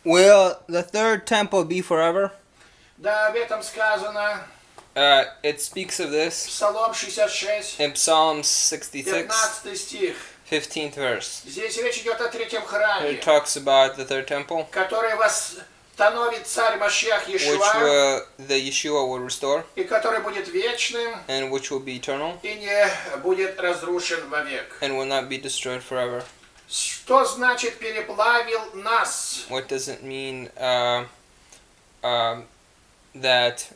Will the third temple be forever? Да, об этом сказано. It speaks of this Псалом 66, in Psalm 66, 15 стих. 15th verse. Здесь речь идет о третьем It храме, talks about the third temple, который восстановит царь Машиах which Иешуа, the Yeshua will restore, и который будет вечным and which will be eternal, и не будет разрушен вовек. and will not be destroyed forever. Что значит переплавил нас? What does it mean that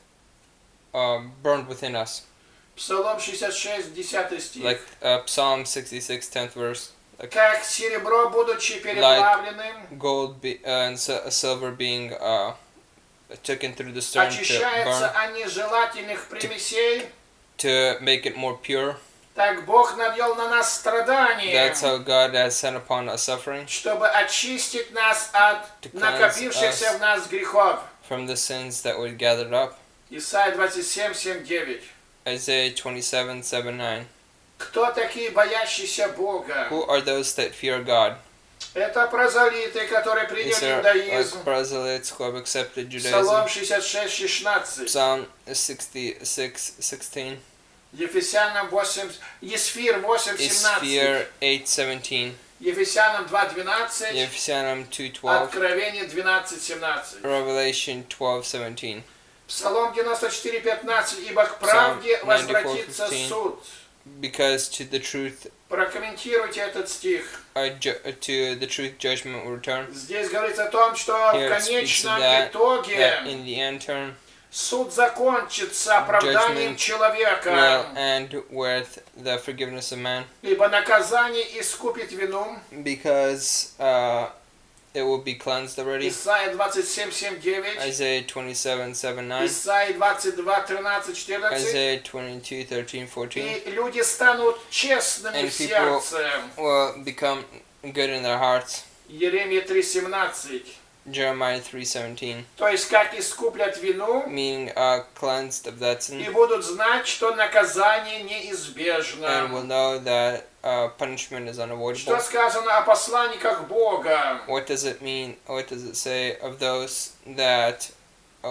burned within us? Псалом 66, 10 стих. Like Psalm 66, 10th verse. Как серебро, будучи переплавленным, Gold and silver being taken through the stone to очищается burn, от нежелательных примесей, to make it more pure. так Бог навел на нас страдания, That's how God has sent upon us suffering, чтобы очистить нас от to cleanse накопившихся us в нас грехов. from the sins that were gathered up. Исайя 27, 7, 9. Isaiah 27, 7, 9. Кто такие боящиеся Бога? Who are those that fear God? Это прозелиты, которые These приняли are иудаизм. proselytes who have accepted Псалом Judaism. 66, 16. Psalm 66, 16. Ефесянам 8, Есфир 8, 17. Isphir 8, 17. Ефесянам 2, 12. Ephesians 2, 12. Откровение 12, 17. Revelation 12, 17. Псалом 94, 15. Ибо к правде Psalm 94, возвратится 15. суд. Because to the truth, Прокомментируйте этот стих. to the truth judgment will return. Здесь говорится о том, что Here в it speaks of конечном that итоге in the end term, суд закончится оправданием Judgment человека, will end with the forgiveness of man, ибо наказание искупит вину. because it will be cleansed already. Исайя 27, 7, 9. Isaiah 27, 7, 9. Исайя 22, 13, 14. Isaiah 22, 13, 14. И люди станут честными And в people сердце. will become good in their hearts. Еремия 3, 17. Jeremiah 3:17, То есть, как искуплят вину, meaning cleansed of that и sin, будут знать, что наказание and will неизбежно. know that punishment is Что unavoidable. сказано о посланниках Бога? What does it mean? What does it say of those that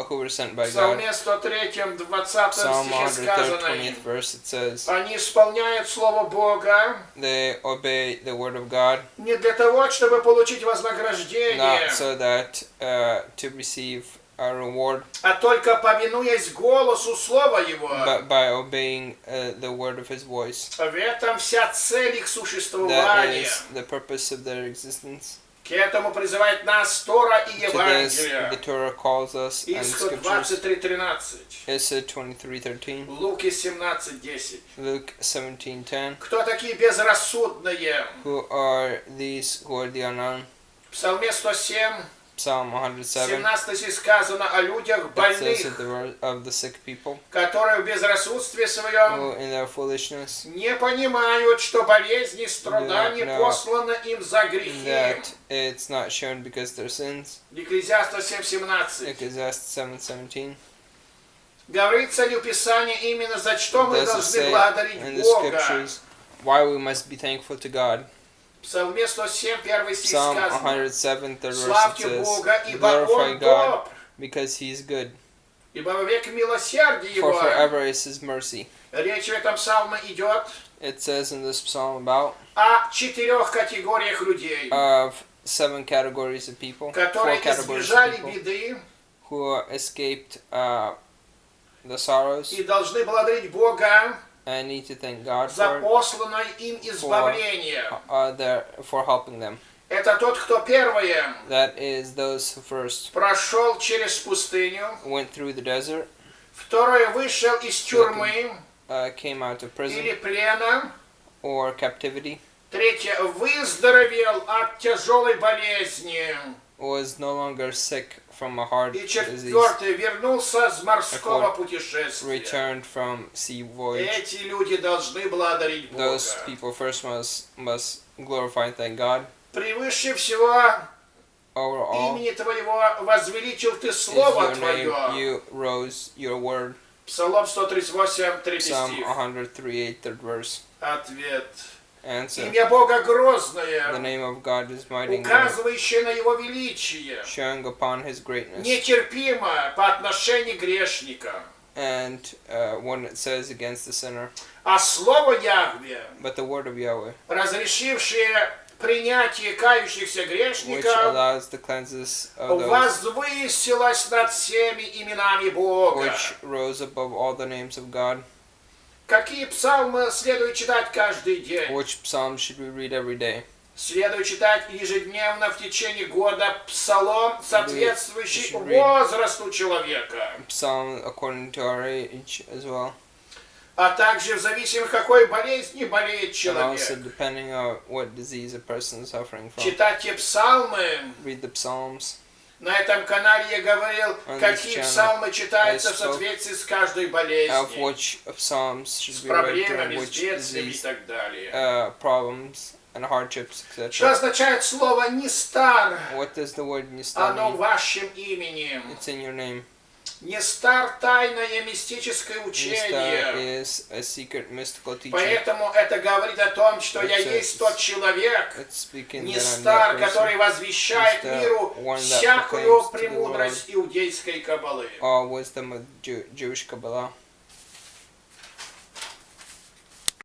who were sent by В God? Псалме 103, 20 Psalm стихе 103, сказано: 20th verse, it says, они исполняют Слово Бога they obey the word of God, не для того, чтобы получить вознаграждение, not so that to receive a reward, а только повинуясь голосу Слова Его. but by obeying the word of His voice. В этом вся цель их That существования. is the purpose of their existence. К этому призывает нас Тора и To this, the Евангелие. Torah calls us, and the Исход scriptures, 23:13, Issachar 23:13, Луки 17:10. Luke 17:10. Кто такие безрассудные? Who are these who are the unknown? В Псалме 107, Psalm 107. 17 стих сказано о людях It says больных, of the sick people которые в безрассудстве своем who, in their foolishness, не понимают, что болезни и страдания know посланы им за грехи. that it's not shown because their sins. Екклезиаста 7:17. Ecclesiastes 7:17. Говорится ли в Писании именно за что мы Does it должны say благодарить in the Бога? scriptures why we must be thankful to God? В Псалме 107, 1 стих Psalm сказано: 107, 3rd verse, it славьте says, Бога, ибо glorify Он God добр, because He is good, ибо вовек милосердие for Его. forever is His mercy. Речь в этом псалме идет It says in this psalm about о 4 категориях людей, of 7 categories of people, 4 которые categories of избежали people беды who escaped the sorrows и должны благодарить Бога and need to thank God за for it, посланное им избавление. for helping them. Это тот, кто первое That is those who first прошел через пустыню, went through the desert, второе вышел из тюрьмы came out of prison или плена, or captivity, третье выздоровел от тяжелой болезни, was no longer sick from a hard и disease, четвертое вернулся с морского путешествия. returned from sea voyage. Эти люди должны благодарить Бога. Those people first must glorify and thank God. Превыше всего Overall, имени Твоего возвеличил Ты is Слово your name, Твое. you rose your word. Псалом 138, 3 Psalm стих. 103, 3rd verse. Ответ. Answer. Имя Бога The грозное, name of God is mighty and great, указывающее на Его величие, showing upon His greatness. нетерпимо по отношению к грешникам. And one it says against the sinner. А слово Яхве, But the word of Yahweh, разрешившее принятие кающихся which грешников, allows the cleanses of those возвысилось над всеми именами Бога. which rose above all the names of God. Какие псалмы следует читать каждый день? Which psalms should we read every day? Следует читать ежедневно в течение года псалом, соответствующий should read возрасту человека, Psalm according to our age as well. а также в зависимости какой болезни болеет And also человек. depending on what disease a person is suffering from. Читать те псалмы. Read the psalms. На этом канале я говорил, On какие this channel, псалмы читаются I в spoke соответствии с каждой Of болезнью, which of psalms с should be read during проблемами, с which бедствиями и disease, так далее. problems and hardships, Что etc. означает слово «нестар»? What does the word Оно nistar mean? вашим именем. It's in your name. Нестар – тайное мистическое Nistar учение. is a secret mystical teaching. Поэтому это говорит о том, что я It says- есть тот человек, It's speaking that I'm Нестар, that который person, возвещает Nestар, миру one that всякую proclaims to the премудрость иудейской каббалы. all wisdom of Jewish Kabbalah.